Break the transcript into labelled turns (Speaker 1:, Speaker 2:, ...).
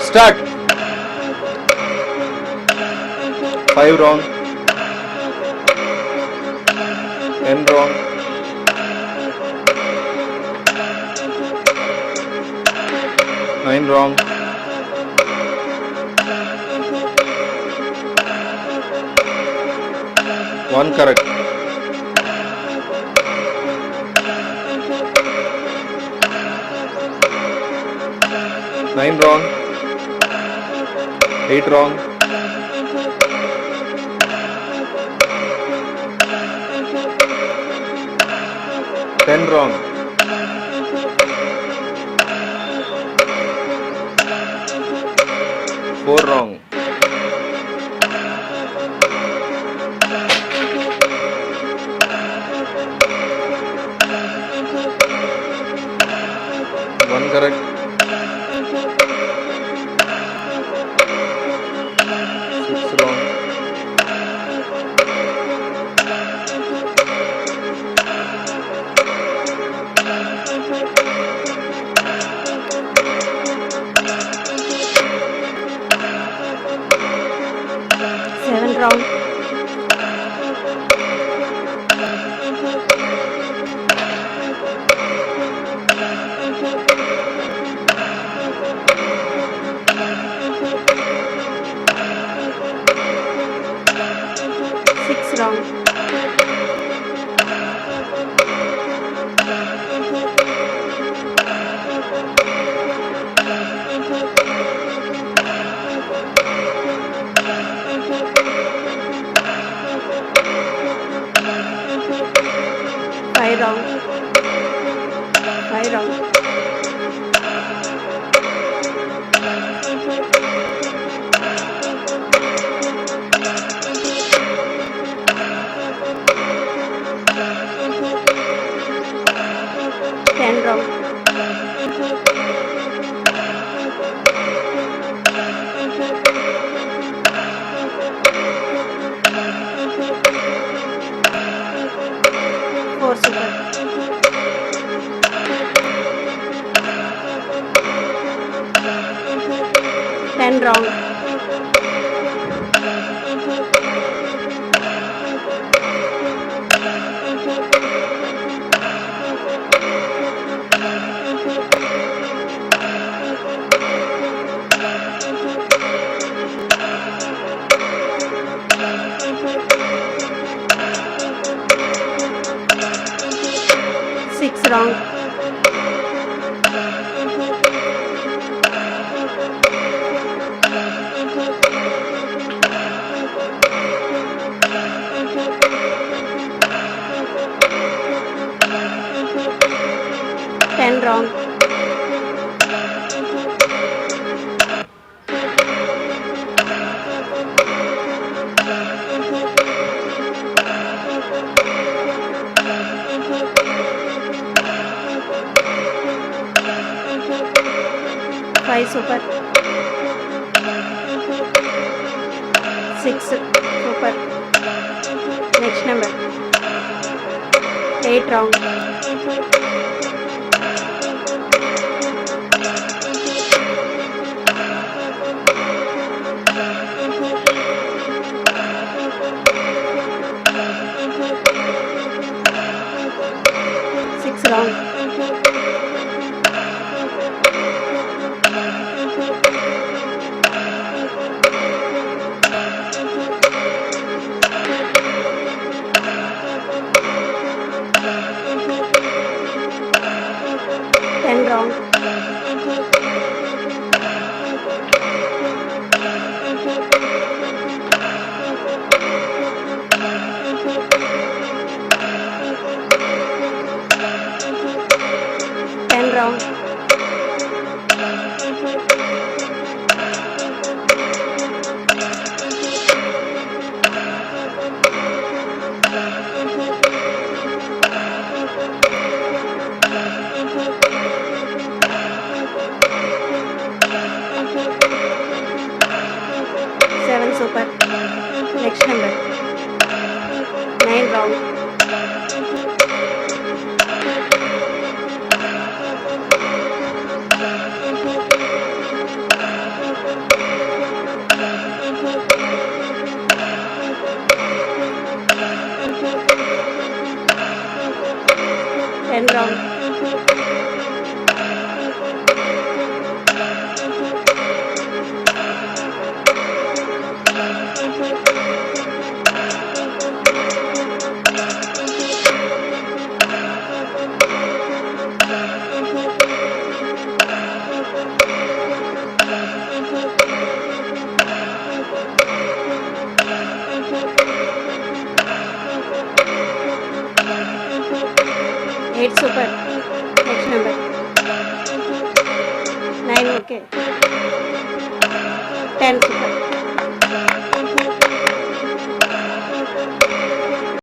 Speaker 1: Start. 5 wrong. N wrong. 9 wrong. 1 correct. 9 wrong. 8 wrong. 10 wrong. 4 wrong. 1 correct. 6 wrong.
Speaker 2: 7 wrong. 6 wrong. 5 wrong. 5 wrong. 10 wrong. 4 super. 10 wrong. 6 wrong. 10 wrong. 5 super. 6 super. Next number. 8 wrong. 6 wrong. 10 wrong. 10 wrong. 7 super. Next number. 9 wrong. 10 8 super. Next number. 9 okay. 10 super.